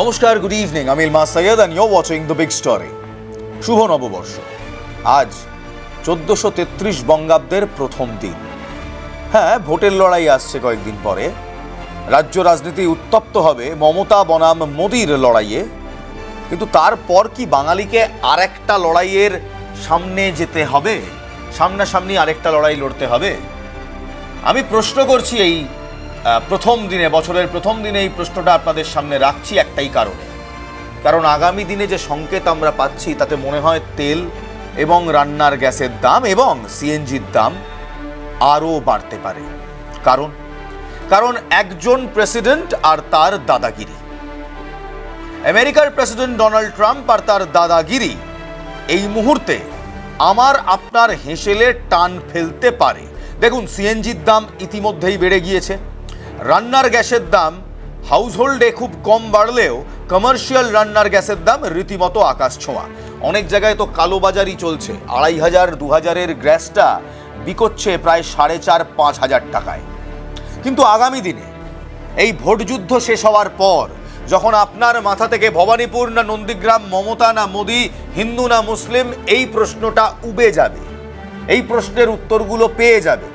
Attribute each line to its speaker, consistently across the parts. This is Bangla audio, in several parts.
Speaker 1: নমস্কার, গুড ইভিনিং। আমি ইলমাস Syed and you're watching The Big Story। শুভ নববর্ষ। আজ 1433 বঙ্গাব্দের প্রথম দিন। হ্যাঁ, ভোটের লড়াই আসছে কয়েকদিন পরে। রাজ্য রাজনীতি উত্তপ্ত হবে মমতা বনাম মোদির লড়াইয়ে। কিন্তু তারপর কি বাঙালিকে আরেকটা লড়াইয়ের সামনে যেতে হবে? সামনাসামনি আরেকটা লড়াই লড়তে হবে? আমি প্রশ্ন করছি এই প্রথম দিনে, বছরের প্রথম দিনে এই প্রশ্নটা আপনাদের সামনে রাখছি একটাই কারণ আগামী দিনে যে সংকেত আমরা পাচ্ছি তাতে মনে হয় তেল এবং রান্নার গ্যাসের দাম এবং সিএনজির দাম আরও বাড়তে পারে। কারণ একজন প্রেসিডেন্ট আর তার দাদাগিরি, আমেরিকার প্রেসিডেন্ট ডোনাল্ড ট্রাম্প আর তার দাদাগিরি এই মুহূর্তে আমার আপনার হেঁসেলে টান ফেলতে পারে। দেখুন, সিএনজির দাম ইতিমধ্যেই বেড়ে গিয়েছে। রান্নার গ্যাসের দাম হাউসহোল্ডে খুব কম বাড়লেও কমার্শিয়াল রান্নার গ্যাসের দাম রীতিমতো আকাশ ছোঁয়া। অনেক জায়গায় তো কালোবাজারি চলছে। 2500-2000-এর গ্যাসটা বিকোচ্ছে প্রায় 4500-5000 টাকায়। কিন্তু আগামী দিনে এই ভোটযুদ্ধ শেষ হওয়ার পর যখন আপনার মাথা থেকে ভবানীপুর না নন্দীগ্রাম, মমতা না মোদি, হিন্দু না মুসলিম, এই প্রশ্নটা উবে যাবে, এই প্রশ্নের উত্তরগুলো পেয়ে যাবে,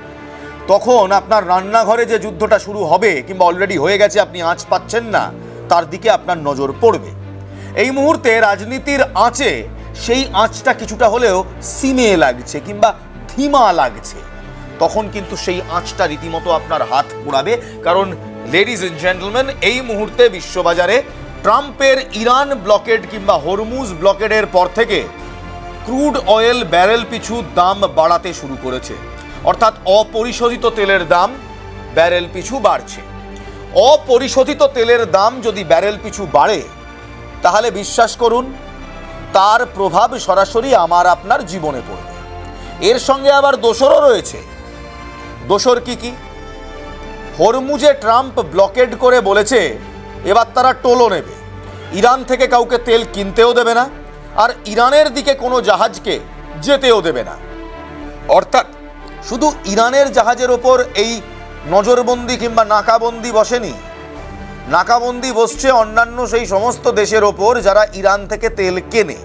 Speaker 1: তখন আপনার রান্নাঘরে যে যুদ্ধটা শুরু হবে কিংবা অলরেডি হয়ে গেছে, আপনি আঁচ পাচ্ছেন না, তার দিকে আপনার নজর পড়বে। এই মুহূর্তে রাজনীতির আঁচে সেই আঁচটা কিছুটা হলেও সিমে লাগছে কিংবা ধিমা লাগছে। তখন কিন্তু সেই আঁচটা রীতিমতো আপনার হাত পোড়াবে। কারণ লেডিজ এন্ড জেন্টলম্যান, এই মুহূর্তে বিশ্ববাজারে ট্রাম্পের ইরান ব্লকেড কিংবা হরমুজ ব্লকেডের পর থেকে ক্রুড অয়েল ব্যারেল পিছু দাম বাড়াতে শুরু করেছে। অর্থাৎ অপরিশোধিত তেলের দাম ব্যারেল পিছু বাড়ছে। অপরিশোধিত তেলের দাম যদি ব্যারেল পিছু বাড়ে, তাহলে বিশ্বাস করুন তার প্রভাব সরাসরি আমার আপনার জীবনে পড়বে। এর সঙ্গে আবার দোসরও রয়েছে। দোসর কি? হরমুজে ট্রাম্প ব্লকেড করে বলেছে এবার তারা টোলও নেবে। ইরান থেকে কাউকে তেল কিনতেও দেবে না, আর ইরানের দিকে কোনো জাহাজকে যেতেও দেবে না। অর্থাৎ শুধু ইরানের জাহাজের ওপর এই নজরবন্দি কিংবা নাকাবন্দি বসেনি, নাকাবন্দি বসছে অন্যান্য সেই সমস্ত দেশের ওপর যারা ইরান থেকে তেল কেনে।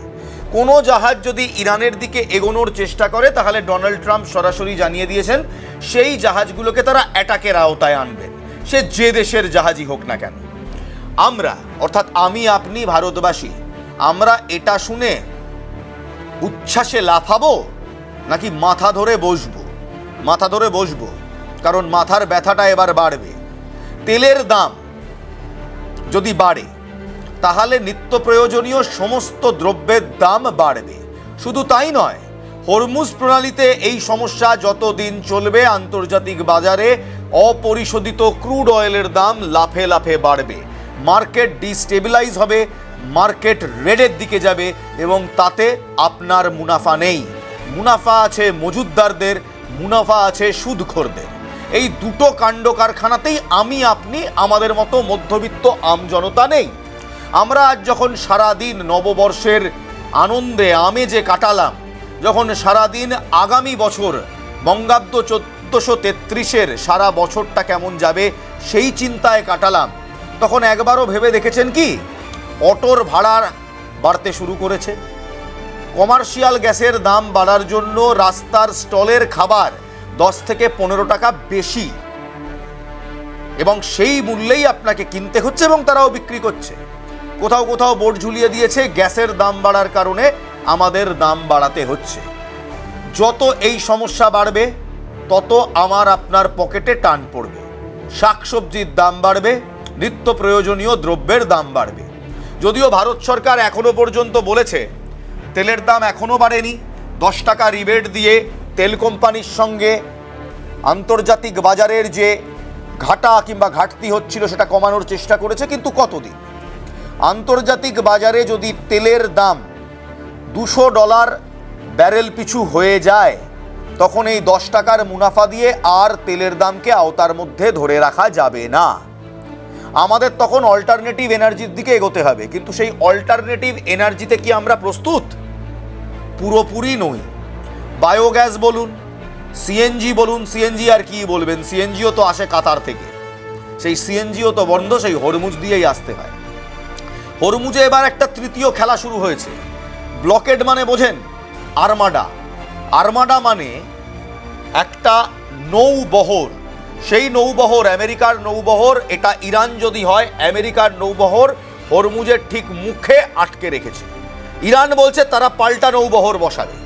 Speaker 1: কোনো জাহাজ যদি ইরানের দিকে এগোনোর চেষ্টা করে, তাহলে ডোনাল্ড ট্রাম্প সরাসরি জানিয়ে দিয়েছেন সেই জাহাজগুলোকে তারা অ্যাটাকের আওতায় আনবেন, সে যে দেশের জাহাজই হোক না কেন। আমরা, অর্থাৎ আমি আপনি ভারতবাসী, আমরা এটা শুনে উচ্ছ্বাসে লাফাবো নাকি মাথা ধরে বসবো? মাথা ধরে বসবো, কারণ মাথার ব্যথাটা এবার বাড়বে। তেলের দাম যদি বাড়ে, তাহলে নিত্য প্রয়োজনীয় সমস্ত দ্রব্যের দাম বাড়বে। শুধু তাই নয়, হরমুজ প্রণালীতে এই সমস্যা যতদিন চলবে, আন্তর্জাতিক বাজারে অপরিশোধিত ক্রুড অয়েলের দাম লাফে লাফে বাড়বে। মার্কেট ডিস্টেবিলাইজ হবে, মার্কেট রেডের দিকে যাবে এবং তাতে আপনার মুনাফা নেই। মুনাফা আছে মজুতদারদের, মুনাফা আছে সুদখোরদের। এই দুটো কাণ্ড কারখানাতেই আমি আপনি, আমাদের মতো মধ্যবিত্ত আমজনতা নেই। আমরা আজ যখন সারাদিন নববর্ষের আনন্দে আমেজে কাটালাম, যখন সারাদিন আগামী বছর বঙ্গাব্দ 1433-এর সারা বছরটা কেমন যাবে সেই চিন্তায় কাটালাম, তখন একবারও ভেবে দেখেছেন কি অটোর ভাড়া বাড়তে শুরু করেছে? কমার্শিয়াল গ্যাসের দাম বাড়ার জন্য রাস্তার স্টলের খাবার 10 থেকে 15 টাকা বেশি, এবং সেই মূল্যেই আপনাকে কিনতে হচ্ছে এবং তারাও বিক্রি করছে। কোথাও কোথাও বোর্ড ঝুলিয়ে দিয়েছে গ্যাসের দাম বাড়ার কারণে আমাদের দাম বাড়াতে হচ্ছে। যত এই সমস্যা বাড়বে, তত আমার আপনার পকেটে টান পড়বে। শাকসবজির দাম বাড়বে, নিত্য প্রয়োজনীয় দ্রব্যের দাম বাড়বে। যদিও ভারত সরকার এখনো পর্যন্ত বলেছে তেলের দাম এখনো বাড়েনি, 10 টাকা রিবেট দিয়ে তেল কোম্পানির সঙ্গে আন্তর্জাতিক বাজারের যে ঘাটা কিংবা ঘাটতি হচ্ছিল সেটা কমানোর চেষ্টা করেছে। কিন্তু কতদিন? আন্তর্জাতিক বাজারে যদি তেলের দাম $200 ব্যারেল পিছু হয়ে যায়, তখন এই 10 টাকার মুনাফা দিয়ে আর তেলের দামকে আওতার মধ্যে ধরে রাখা যাবে না। আমাদের তখন অল্টারনেটিভ এনার্জির দিকে এগোতে হবে। কিন্তু সেই অল্টারনেটিভ এনার্জিতে কি আমরা প্রস্তুত? পুরোপুরি নই। বায়োগ্যাস বলুন, সিএনজি বলুন, সিএনজি আর কি বলবেন, সিএনজিও তো আসে কাতার থেকে, সেই সিএনজিও তো বন্ধ, সেই হরমুজ দিয়েই আসতে হয়। হরমুজে এবার একটা তৃতীয় খেলা শুরু হয়েছে। ব্লকেড মানে বোঝেন, আর্মাডা। আর্মাডা মানে একটা নৌবহর, সেই নৌবহর আমেরিকার নৌবহর। এটা ইরান যদি হয়, আমেরিকার নৌবহর হরমুজের ঠিক মুখে আটকে রেখেছে। ইরান বলছে তারা পাল্টা নৌবহর বসাবে।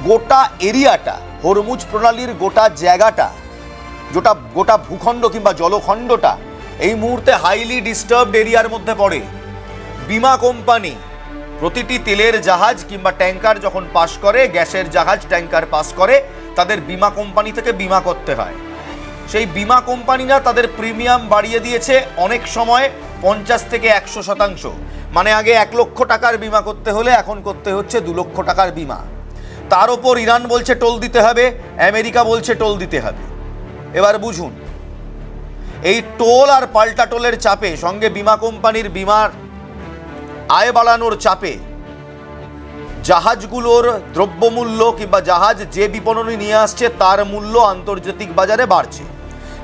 Speaker 1: গোটা এরিয়াটা, হরমুজ প্রণালীর গোটা জায়গাটা, গোটা ভূখণ্ড কিংবা জলখণ্ডটা এই মুহূর্তে হাইলি ডিস্টার্বড এরিয়ার মধ্যে পড়ে। বিমা কোম্পানি প্রতিটি তেলের জাহাজ কিংবা ট্যাঙ্কার যখন পাস করে, গ্যাসের জাহাজ ট্যাঙ্কার পাস করে, তাদের বিমা কোম্পানি থেকে বিমা করতে হয়। সেই বিমা কোম্পানিরা তাদের প্রিমিয়াম বাড়িয়ে দিয়েছে অনেক সময় 50 থেকে 100%। মানে আগে 1 লক্ষ টাকার বিমা করতে হলে এখন করতে হচ্ছে 2 লক্ষ টাকার বিমা। তার ওপর ইরান বলছে টোল দিতে হবে, আমেরিকা বলছে টোল দিতে হবে। এবার বুঝুন, এই টোল আর পাল্টা টোলের চাপে, সঙ্গে বিমা কোম্পানির বিমার আয় বাড়ানোর চাপে জাহাজগুলোর দ্রব্যমূল্য কিংবা জাহাজ যে বিপণনী নিয়ে আসছে তার মূল্য আন্তর্জাতিক বাজারে বাড়ছে।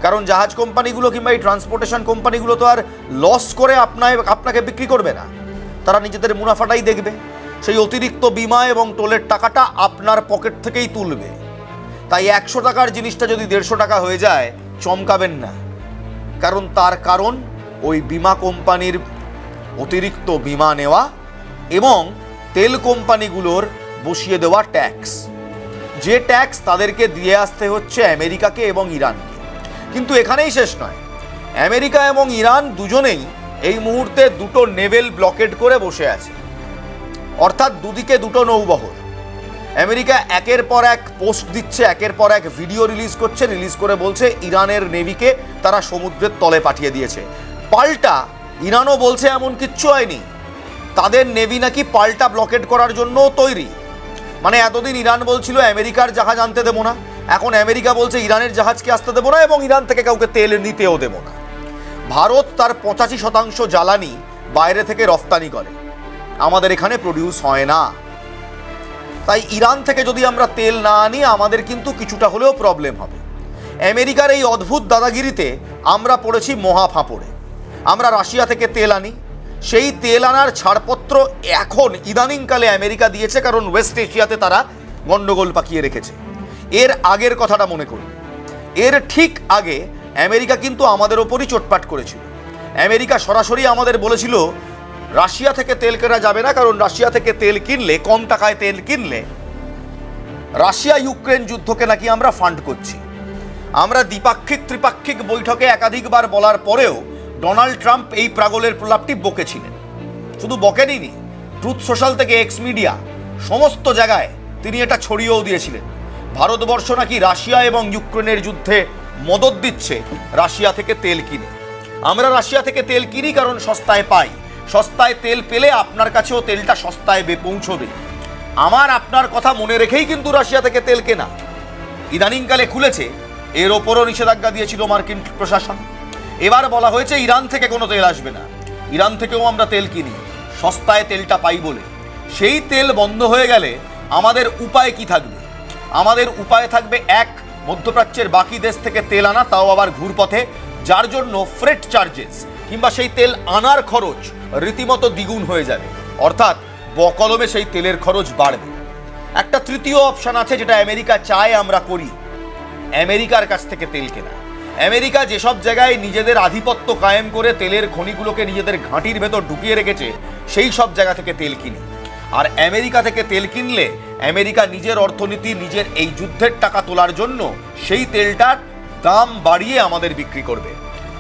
Speaker 1: কারণ জাহাজ কোম্পানিগুলো কিংবা এই ট্রান্সপোর্টেশন কোম্পানিগুলো তো আর লস করে আপনাকে বিক্রি করবে না, তারা নিজেদের মুনাফাটাই দেখবে। সেই অতিরিক্ত বিমা এবং টোলের টাকাটা আপনার পকেট থেকেই তুলবে। তাই 100 টাকার জিনিসটা যদি 150 টাকা হয়ে যায়, চমকাবেন না। তার কারণ ওই বিমা কোম্পানির অতিরিক্ত বিমা নেওয়া এবং তেল কোম্পানিগুলোর বসিয়ে দেওয়া ট্যাক্স, যে ট্যাক্স তাদেরকে দিয়ে আসতে হচ্ছে আমেরিকাকে এবং ইরানকে। কিন্তু এখানেই শেষ নয়, আমেরিকা এবং ইরান দুজনেই এই মুহূর্তে দুটো নেভেল ব্লকেড করে বসে আছে, অর্থাৎ দুদিকে দুটো নৌবহর। আমেরিকা একের পর এক পোস্ট দিচ্ছে, একের পর এক ভিডিও রিলিজ করে বলছে ইরানের নেভিকে তারা সমুদ্রের তলে পাঠিয়ে দিয়েছে। পাল্টা ইরানও বলছে এমন কিচ্ছু হয়নি, তাদের নেভি নাকি পাল্টা ব্লকেড করার জন্য তৈরি। মানে এতদিন ইরান বলছিল আমেরিকার জাহাজ আনতে দেবো না, এখন আমেরিকা বলছে ইরানের জাহাজকে আসতে দেবো না এবং ইরান থেকে কাউকে তেল নিতেও দেবো না। ভারত তার 85% জ্বালানি বাইরে থেকে রফতানি করে, আমাদের এখানে প্রডিউস হয় না। তাই ইরান থেকে যদি আমরা তেল না আনি, আমাদের কিন্তু কিছুটা হলেও প্রবলেম হবে। আমেরিকার এই অদ্ভুত দাদাগিরিতে আমরা পড়েছি মহা ফাঁপড়ে। আমরা রাশিয়া থেকে তেল আনি, সেই তেল আনার ছাড়পত্র এখন ইদানিংকালে আমেরিকা দিয়েছে, কারণ ওয়েস্ট এশিয়াতে তারা গন্ডগোল পাকিয়ে রেখেছে। এর আগের কথাটা মনে করুন, এর ঠিক আগে আমেরিকা কিন্তু আমাদের ওপরই চোটপাট করেছিল। আমেরিকা সরাসরি আমাদের বলেছিল রাশিয়া থেকে তেল কেনা যাবে না, কারণ রাশিয়া থেকে তেল কিনলে, কম টাকায় তেল কিনলে রাশিয়া ইউক্রেন যুদ্ধকে নাকি আমরা ফান্ড করছি। আমরা দ্বিপাক্ষিক ত্রিপাক্ষিক বৈঠকে একাধিকবার বলার পরেও ডোনাল্ড ট্রাম্প এই প্রাগলের প্রলাপটি বকেছিলেন। শুধু বকেনইনি, ট্রুথ সোশ্যাল থেকে এক্স মিডিয়া সমস্ত জায়গায় তিনি এটা ছড়িয়েও দিয়েছিলেন। ভারতবর্ষ নাকি রাশিয়া এবং ইউক্রেনের যুদ্ধে মদত দিচ্ছে রাশিয়া থেকে তেল কিনে। আমরা রাশিয়া থেকে তেল কিনি কারণ সস্তায় পাই, সস্তায় তেল পেলে আপনার কাছেও তেলটা সস্তায় পৌঁছবে। আমার আপনার কথা মনে রেখেই কিন্তু রাশিয়া থেকে তেল কেনা। ইদানিংকালে খুলেছে, এর ওপরও নিষেধাজ্ঞা দিয়েছিল মার্কিন প্রশাসন। এবার বলা হয়েছে ইরান থেকে কোনো তেল আসবে না, ইরান থেকেও আমরা তেল কিনি, সস্তায় তেলটা পাই বলে। সেই তেল বন্ধ হয়ে গেলে আমাদের উপায় কি থাকবে? আমাদের উপায় থাকবে এক, মধ্যপ্রাচ্যের বাকি দেশ থেকে তেল আনা, তাও আবার ঘুরপথে, যার জন্য ফ্রেট চার্জেস কিংবা সেই তেল আনার খরচ রীতিমতো দ্বিগুণ হয়ে যাবে, অর্থাৎ বকলমে সেই তেলের খরচ বাড়বে। একটা তৃতীয় অপশন আছে যেটা আমেরিকা চায় আমরা করি, আমেরিকার কাছ থেকে তেল কেনা। আমেরিকা যেসব জায়গায় নিজেদের আধিপত্য কায়েম করে তেলের খনিগুলোকে নিজেদের ঘাঁটির ভেতর ঢুকিয়ে রেখেছে, সেই সব জায়গা থেকে তেল কিনে। আর আমেরিকা থেকে তেল কিনলে আমেরিকা নিজের অর্থনীতি, নিজের এই যুদ্ধের টাকা তোলার জন্য সেই তেলটার দাম বাড়িয়ে আমাদের বিক্রি করবে।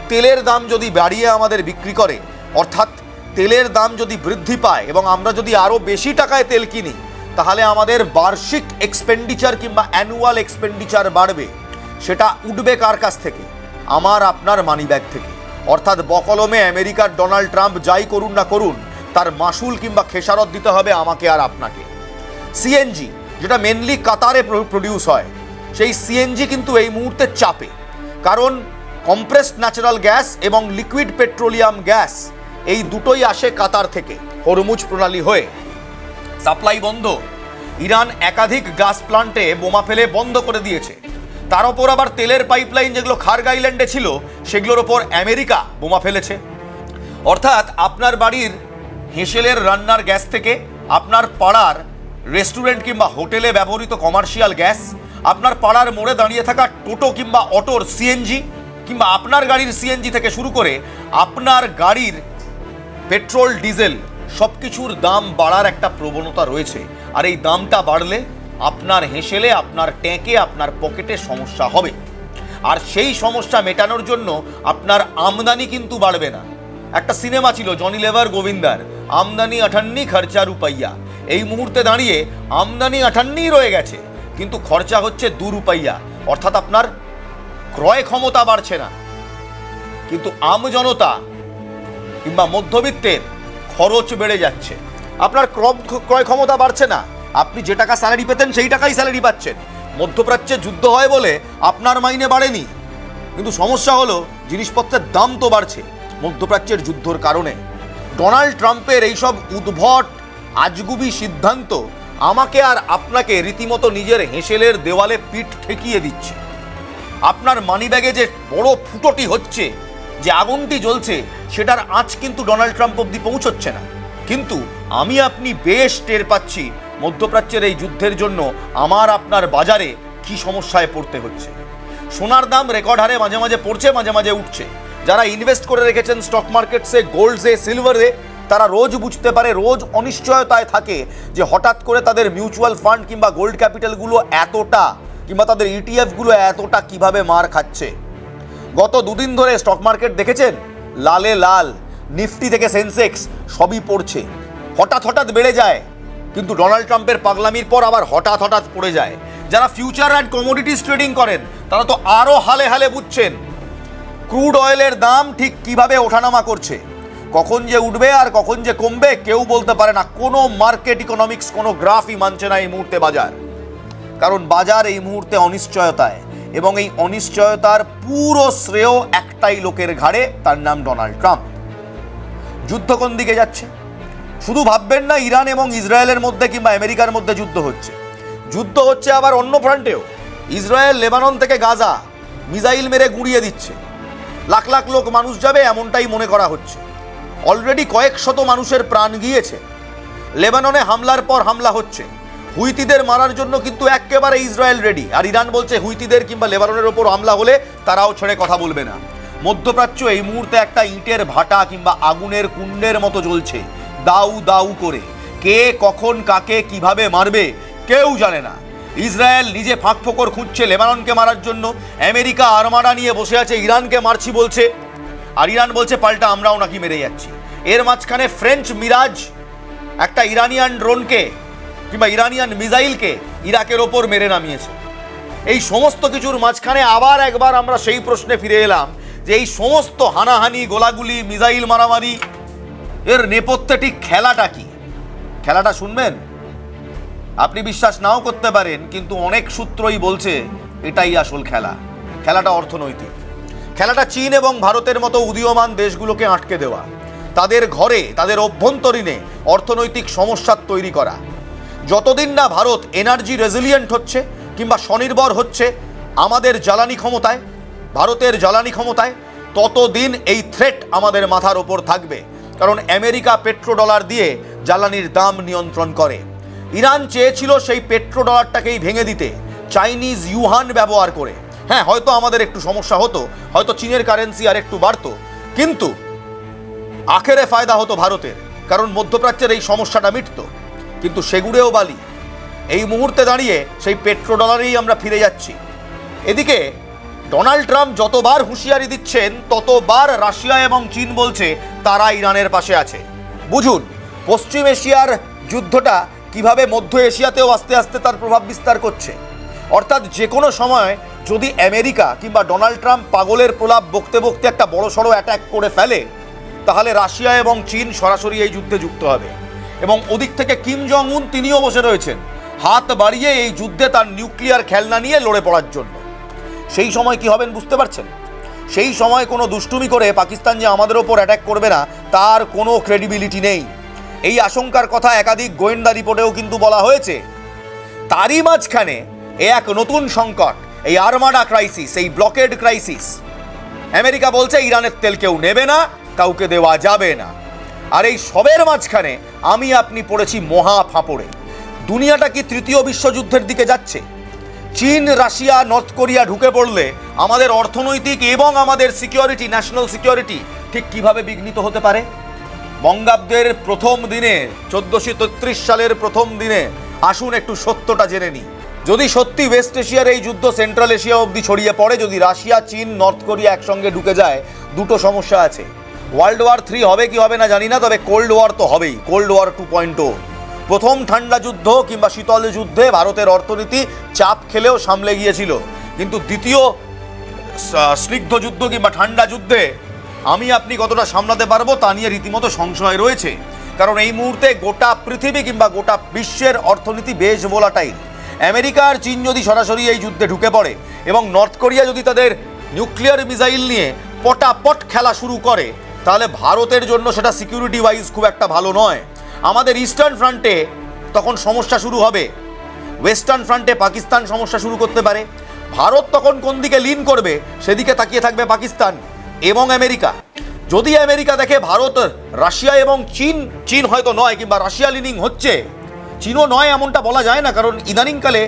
Speaker 1: তেলের দাম যদি বাড়িয়ে আমাদের বিক্রি করে, অর্থাৎ তেলের দাম যদি বৃদ্ধি পায় এবং আমরা যদি আরও বেশি টাকায় তেল কিনি, তাহলে আমাদের বার্ষিক এক্সপেন্ডিচার কিংবা অ্যানুয়াল এক্সপেন্ডিচার বাড়বে। সেটা উঠবে কার কাছ থেকে? আমার আপনার মানি ব্যাগ থেকে। অর্থাৎ বকলমে আমেরিকার ডোনাল্ড ট্রাম্প যাই করুন না করুন, তার মাসুল কিংবা খেসারত দিতে হবে আমাকে আর আপনাকে। সিএনজি, যেটা মেনলি কাতারে প্রডিউস হয়, সেই সিএনজি কিন্তু এই মুহূর্তে চাপে, কারণ কম্প্রেসড ন্যাচারাল গ্যাস এবং লিকুইড পেট্রোলিয়াম গ্যাস এই দুটোই আসে কাতার থেকে হরমুজ প্রণালী হয়ে। সাপ্লাই বন্ধ, ইরান একাধিক গ্যাস প্লান্টে বোমা ফেলে বন্ধ করে দিয়েছে। তার ওপর আবার তেলের পাইপলাইন যেগুলো খার্গ আইল্যান্ডে ছিল, সেগুলোর ওপর আমেরিকা বোমা ফেলেছে। অর্থাৎ আপনার বাড়ির হেঁসেলের রান্নার গ্যাস থেকে আপনার পাড়ার রেস্টুরেন্ট কিংবা হোটেলে ব্যবহৃত কমার্শিয়াল গ্যাস, আপনার পাড়ার মোড়ে দাঁড়িয়ে থাকা টোটো কিংবা অটোর সিএনজি, কিংবা আপনার গাড়ির সিএনজি থেকে শুরু করে আপনার গাড়ির পেট্রোল ডিজেল সব কিছুর দাম বাড়ার একটা প্রবণতা রয়েছে। আর এই দামটা বাড়লে আপনার হেঁসেলে, আপনার ট্যাঁকে, আপনার পকেটে সমস্যা হবে। আর সেই সমস্যা মেটানোর জন্য আপনার আমদানি কিন্তু বাড়বে না। একটা সিনেমা ছিল জনি লেভার গোবিন্দার, আমদানি 58 খরচা রুপাইয়া। এই মুহূর্তে দাঁড়িয়ে আমদানি 58 রয়ে গেছে, কিন্তু খরচা হচ্ছে 2 রুপাইয়া, অর্থাৎ আপনার ক্রয় ক্ষমতা বাড়ছে না। কিন্তু আমজনতা কিংবা মধ্যবিত্তের খরচ বেড়ে যাচ্ছে, আপনার ক্রয় ক্ষমতা বাড়ছে না। আপনি যে টাকা স্যালারি পেতেন সেই টাকাই স্যালারি পাচ্ছেন। মধ্যপ্রাচ্যে যুদ্ধ হয় বলে আপনার মাইনে বাড়েনি, কিন্তু সমস্যা হলো জিনিসপত্রের দাম তো বাড়ছে মধ্যপ্রাচ্যের যুদ্ধর কারণে। ডোনাল্ড ট্রাম্পের এইসব উদ্ভট আজগুবি সিদ্ধান্ত আমাকে আর আপনাকে রীতিমতো নিজের হেঁসেলের দেওয়ালে পিঠ ঠেকিয়ে দিচ্ছে। আপনার মানিব্যাগে যে বড় ফুটোটি হচ্ছে, যে আগুনটি জ্বলছে, সেটার আঁচ কিন্তু ডোনাল্ড ট্রাম্প অবধি পৌঁছচ্ছে না। কিন্তু আমি আপনি বেশ টের পাচ্ছি মধ্যপ্রাচ্যের এই যুদ্ধের জন্য আমার আপনার বাজারে কি সমস্যায় পড়তে হচ্ছে। সোনার দাম রেকর্ড হারে মাঝে মাঝে পড়ছে, মাঝে মাঝে উঠছে। যারা ইনভেস্ট করে রেখেছেন স্টক মার্কেটসে, গোল্ডসে, সিলভারে, তারা রোজ বুঝতে পারে, রোজ অনিশ্চয়তায় থাকে যে হঠাৎ করে তাদের মিউচুয়াল ফান্ড কিংবা গোল্ড ক্যাপিটালগুলো এতটা, কিংবা তাদের ইটিএফগুলো এতটা কিভাবে মার খাচ্ছে। গত দুদিন ধরে স্টক মার্কেট দেখেছেন লালে লাল, নিফটি থেকে সেন্সেক্স সবই পড়ছে। হঠাৎ হঠাৎ বেড়ে যায়, কিন্তু ডোনাল্ড ট্রাম্পের পাগলামির পর আবার হঠাৎ হঠাৎ পড়ে যায়। যারা ফিউচার অ্যান্ড কমোডিটিস ট্রেডিং করেন তারা তো আরও হালে হালে বুঝছেন ক্রুড অয়েলের দাম ঠিক কিভাবে ওঠানামা করছে। কখন যে উঠবে আর কখন যে কমবে কেউ বলতে পারে না। কোনো মার্কেট ইকোনমিক্স, কোনো গ্রাফই মানছে না এই মুহূর্তে বাজার, কারণ বাজার এই মুহূর্তে অনিশ্চয়তায়, এবং এই অনিশ্চয়তার পুরো শ্রেয় একটাই লোকের ঘাড়ে, তার নাম ডোনাল্ড ট্রাম্প। যুদ্ধ কোন দিকে যাচ্ছে শুধু ভাববেন না ইরান এবং ইসরায়েলের মধ্যে কিংবা আমেরিকার মধ্যে যুদ্ধ হচ্ছে। যুদ্ধ হচ্ছে আবার অন্য ফ্রন্টেও। ইসরায়েল লেবানন থেকে গাজা মিসাইল মেরে গুঁড়িয়ে দিচ্ছে, লাখ লাখ লোক মানুষ যাবে এমনটাই মনে করা হচ্ছে। অলরেডি কয়েক শত মানুষের প্রাণ গিয়েছে। লেবাননে হামলার পর হামলা হচ্ছে। হুইতিদের মারার জন্য কিন্তু একেবারে ইসরায়েল রেডি, আর ইরান বলছে হুইতিদের কিংবা লেবাননের ওপর হামলা হলে তারাও ছেড়ে কথা বলবে না। মধ্যপ্রাচ্য এই মুহূর্তে একটা ইটের ভাটা কিংবা আগুনের কুণ্ডের মতো জ্বলছে, দাউ দাউ করে। কে কখন কাকে কিভাবে মারবে কেউ জানে না। ইসরায়েল নিজে ফাঁক ফোকর খুঁজছে লেবাননকে মারার জন্য, আমেরিকা আর্মাডা নিয়ে বসে আছে ইরানকে মারছি বলছে, আর ইরান বলছে পাল্টা আমরাও নাকি মেরে যাচ্ছি। এর মাঝখানে ফ্রেঞ্চ মিরাজ একটা ইরানিয়ান ড্রোনকে কিংবা ইরানিয়ান মিসাইলকে ইরাকের ওপর মেরে নামিয়েছে। এই সমস্ত কিছুর মাঝখানে আবার একবার আমরা সেই প্রশ্নে ফিরে এলাম যে এই সমস্ত হানাহানি, গোলাগুলি, মিসাইল মারামারি, এর নেপথ্যে ঠিক খেলাটা কি? খেলাটা শুনবেন, আপনি বিশ্বাস নাও করতে পারেন, কিন্তু অনেক সূত্রই বলছে এটাই আসল খেলা। খেলাটা অর্থনৈতিক। খেলাটা চীন এবং ভারতের মতো উদীয়মান দেশগুলোকে আটকে দেওয়া, তাদের ঘরে, তাদের অভ্যন্তরীণে অর্থনৈতিক সমস্যা তৈরি করা। যতদিন না ভারত এনার্জি রেজিলিয়েন্ট হচ্ছে কিংবা স্বনির্ভর হচ্ছে আমাদের জ্বালানি ক্ষমতায়, ভারতের জ্বালানি ক্ষমতায়, ততদিন এই থ্রেট আমাদের মাথার ওপর থাকবে। কারণ আমেরিকা পেট্রোডলার দিয়ে জ্বালানির দাম নিয়ন্ত্রণ করে। ইরান চেয়েছিল সেই পেট্রোডলারটাকেই ভেঙে দিতে চাইনিজ ইউহান ব্যবহার করে। হ্যাঁ, হয়তো আমাদের একটু সমস্যা হতো, হয়তো চীনের কারেন্সি আর একটু বাড়তো, কিন্তু আখেরে ফায়দা হতো ভারতের, কারণ মধ্যপ্রাচ্যের এই সমস্যাটা মিটতো। কিন্তু সেগুড়েও বালি। এই মুহূর্তে দাঁড়িয়ে সেই পেট্রোডলারেই আমরা ফিরে যাচ্ছি। এদিকে ডোনাল্ড ট্রাম্প যতবার হুঁশিয়ারি দিচ্ছেন ততবার রাশিয়া এবং চীন বলছে তারা ইরানের পাশে আছে। বুঝুন পশ্চিম এশিয়ার যুদ্ধটা কিভাবে মধ্য এশিয়াতেও আস্তে আস্তে তার প্রভাব বিস্তার করছে। অর্থাৎ যে কোনো সময় যদি আমেরিকা কিংবা ডোনাল্ড ট্রাম্প পাগলের প্রলাপ বকতে বকতে একটা বড়সড় অ্যাটাক করে ফেলে, তাহলে রাশিয়া এবং চীন সরাসরি এই যুদ্ধে যুক্ত হবে। এবং ওদিক থেকে কিম জং উন তিনিও বসে রয়েছেন হাত বাড়িয়ে এই যুদ্ধে তার নিউক্লিয়ার খেলনা নিয়ে লড়ে পড়ার জন্য। সেই সময় কি হবেন বুঝতে পারছেন? সেই সময় কোনো দুষ্টুমি করে পাকিস্তান যে আমাদের ওপর অ্যাটাক করবে না তার কোনো ক্রেডিবিলিটি নেই। এই আশঙ্কার কথা একাধিক গোয়েন্দা রিপোর্টেও কিন্তু বলা হয়েছে। তারই মাঝখানে এক নতুন সংকট, এই আর্মাডা ক্রাইসিস, এই ব্লকেড ক্রাইসিস। আমেরিকা বলছে ইরানের তেল কেউ নেবে না, কাউকে দেওয়া যাবে না। আর এই সবের মাঝখানে আমি আপনি পড়েছি মহা ফাঁপড়ে। দুনিয়াটা কি তৃতীয় বিশ্বযুদ্ধের দিকে যাচ্ছে? চীন, রাশিয়া, নর্থ কোরিয়া ঢুকে পড়লে আমাদের অর্থনৈতিক এবং আমাদের সিকিউরিটি, ন্যাশনাল সিকিউরিটি ঠিক কিভাবে বিঘ্নিত হতে পারে? বঙ্গাব্দের প্রথম দিনে, 1433 সালের প্রথম দিনে আসুন একটু সত্যটা জেনে নিই। যদি সত্যি ওয়েস্ট এশিয়ার এই যুদ্ধ সেন্ট্রাল এশিয়া অবধি ছড়িয়ে পড়ে, যদি রাশিয়া, চীন, নর্থ কোরিয়া একসঙ্গে ঢুকে যায়, দুটো সমস্যা আছে। ওয়ার্ল্ড ওয়ার 3 হবে কি হবে না জানি না, তবে কোল্ড ওয়ার তো হবেই, কোল্ড ওয়ার 2.0। প্রথম ঠান্ডা যুদ্ধ কিংবা শীতল যুদ্ধে ভারতের অর্থনীতি চাপ খেলেও সামলে গিয়েছিল, কিন্তু দ্বিতীয় স্নিগ্ধ যুদ্ধ কিংবা ঠান্ডা যুদ্ধে আমি আপনি কতটা সামলাতে পারবো তা নিয়ে রীতিমতো সংশয় রয়েছে। কারণ এই মুহূর্তে গোটা পৃথিবী কিংবা গোটা বিশ্বের অর্থনীতি বেশ ভোলাটাইল। আমেরিকা আর চীন যদি সরাসরি এই যুদ্ধে ঢুকে পড়ে এবং নর্থ কোরিয়া যদি তাদের নিউক্লিয়ার মিসাইল নিয়ে পটাপট খেলা শুরু করে, তাহলে ভারতের জন্য সেটা সিকিউরিটি ওয়াইজ খুব একটা ভালো নয়। আমাদের ইস্টার্ন ফ্রন্টে তখন সমস্যা শুরু হবে, ওয়েস্টার্ন ফ্রন্টে পাকিস্তান সমস্যা শুরু করতে পারে। ভারত তখন কোন দিকে লিন করবে সেদিকে তাকিয়ে থাকবে পাকিস্তান এবং আমেরিকা। যদি আমেরিকা দেখে ভারত, রাশিয়া এবং চীন হয়তো নয় কিংবা রাশিয়া লিনিং হচ্ছে, চীনও নয় এমনটা বলা যায় না, কারণ ইদানিংকালে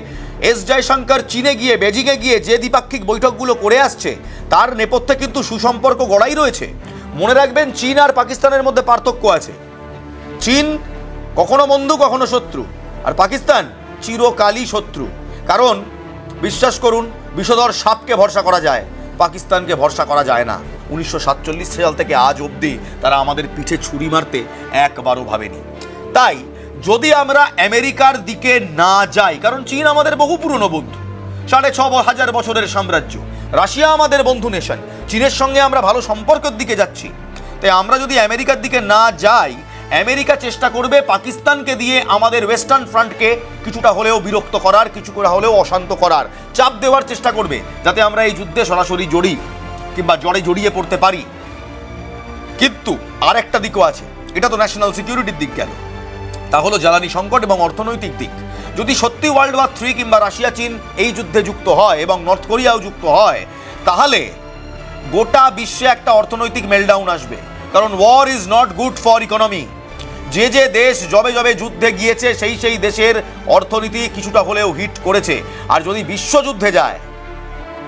Speaker 1: এস জয়শঙ্কর চীনে গিয়ে, বেজিংয়ে গিয়ে যে দ্বিপাক্ষিক বৈঠকগুলো করে আসছে তার নেপথ্যে কিন্তু সুসম্পর্ক গড়াই রয়েছে। মনে রাখবেন, চীন আর পাকিস্তানের মধ্যে পার্থক্য আছে। চীন কখনো বন্ধু কখনো শত্রু, আর পাকিস্তান চিরকালই শত্রু। কারণ বিশ্বাস করুন, বিষধর সাপকে ভরসা করা যায়, পাকিস্তানকে ভরসা করা যায় না। 1947 সাল থেকে আজ অবধি তারা আমাদের পিঠে ছুরি মারতে একবারও ভাবেনি। তাই যদি আমরা আমেরিকার দিকে না যাই, কারণ চীন আমাদের বহু পুরনো বন্ধু, 6500 বছরের সাম্রাজ্য, রাশিয়া আমাদের বন্ধু নেশন, চীনের সঙ্গে আমরা ভালো সম্পর্কের দিকে যাচ্ছি। তাই আমরা যদি আমেরিকার দিকে না যাই, আমেরিকা চেষ্টা করবে পাকিস্তানকে দিয়ে আমাদের ওয়েস্টার্ন ফ্রন্টকে কিছুটা হলেও বিরক্ত করার, কিছুটা হলেও অশান্ত করার, চাপ দেওয়ার চেষ্টা করবে, যাতে আমরা এই যুদ্ধে সরাসরি জড়িয়ে পড়তে পারি। কিন্তু আর একটা দিকও আছে, এটা তো ন্যাশনাল সিকিউরিটির দিক গেল, তা হলো জ্বালানি সংকট এবং অর্থনৈতিক দিক। যদি সত্যি ওয়ার্ল্ড ওয়ার 3 কিংবা রাশিয়া চীন এই যুদ্ধে যুক্ত হয় এবং নর্থ কোরিয়াও যুক্ত হয়, তাহলে গোটা বিশ্বে একটা অর্থনৈতিক মেলডাউন আসবে। কারণ war is not good for economy. যে দেশ যবে যুদ্ধে গিয়েছে সেই দেশের অর্থনীতি কিছুটা হলেও হিট করেছে। আর যদি বিশ্বযুদ্ধে যায়,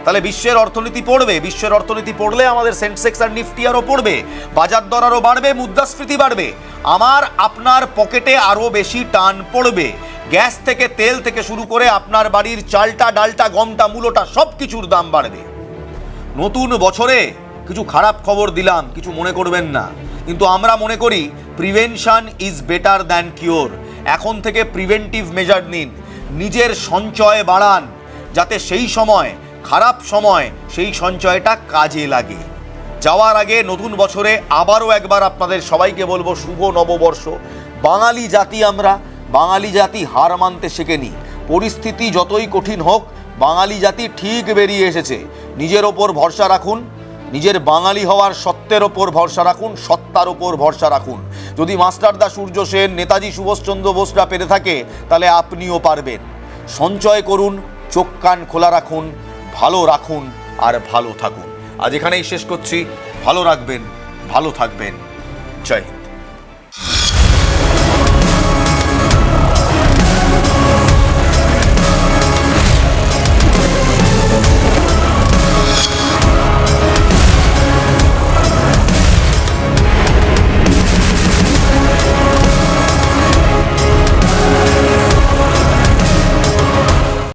Speaker 1: তাহলে বিশ্বের অর্থনীতি পড়বে। বিশ্বের অর্থনীতি পড়লে আমাদের সেন্সেক্স আর নিফটি আরও পড়বে, বাজার দর আরও বাড়বে, মুদ্রাস্ফীতি বাড়বে, আমার আপনার পকেটে আরও বেশি টান পড়বে। গ্যাস থেকে, তেল থেকে শুরু করে আপনার বাড়ির চালটা, ডালটা, গমটা, মূলোটা সব কিছুর দাম বাড়বে। নতুন বছরে কিছু খারাপ খবর দিলাম, কিছু মনে করবেন না, কিন্তু আমরা মনে করি prevention is better than cure. এখন থেকে প্রিভেন্টিভ মেজার নিন, নিজের সঞ্চয় বাড়ান, যাতে সেই সময়, খারাপ সময়, সেই সঞ্চয়টা কাজে লাগে। যাওয়ার আগে নতুন বছরে আবারও একবার আপনাদের সবাইকে বলবো শুভ নববর্ষ। বাঙালি জাতি আমরা, বাঙালি জাতি হার মানতে শেখেনি। পরিস্থিতি যতই কঠিন হোক, বাঙালি জাতি ঠিক বেরিয়ে এসেছে। নিজের ওপর ভরসা রাখুন, নিজের বাঙালি হওয়ার সত্যের ওপর ভরসা রাখুন, সত্তার ওপর ভরসা রাখুন। যদি মাস্টারদা সূর্য সেন, নেতাজি সুভাষচন্দ্র বোসরা পেরে থাকে, তাহলে আপনিও পারবেন। সঞ্চয় করুন, চোখ কান খোলা রাখুন, ভালো রাখুন আর ভালো থাকুন। আজ এখানেই শেষ করছি। ভালো রাখবেন, ভালো থাকবেন। জয় হিন্দ।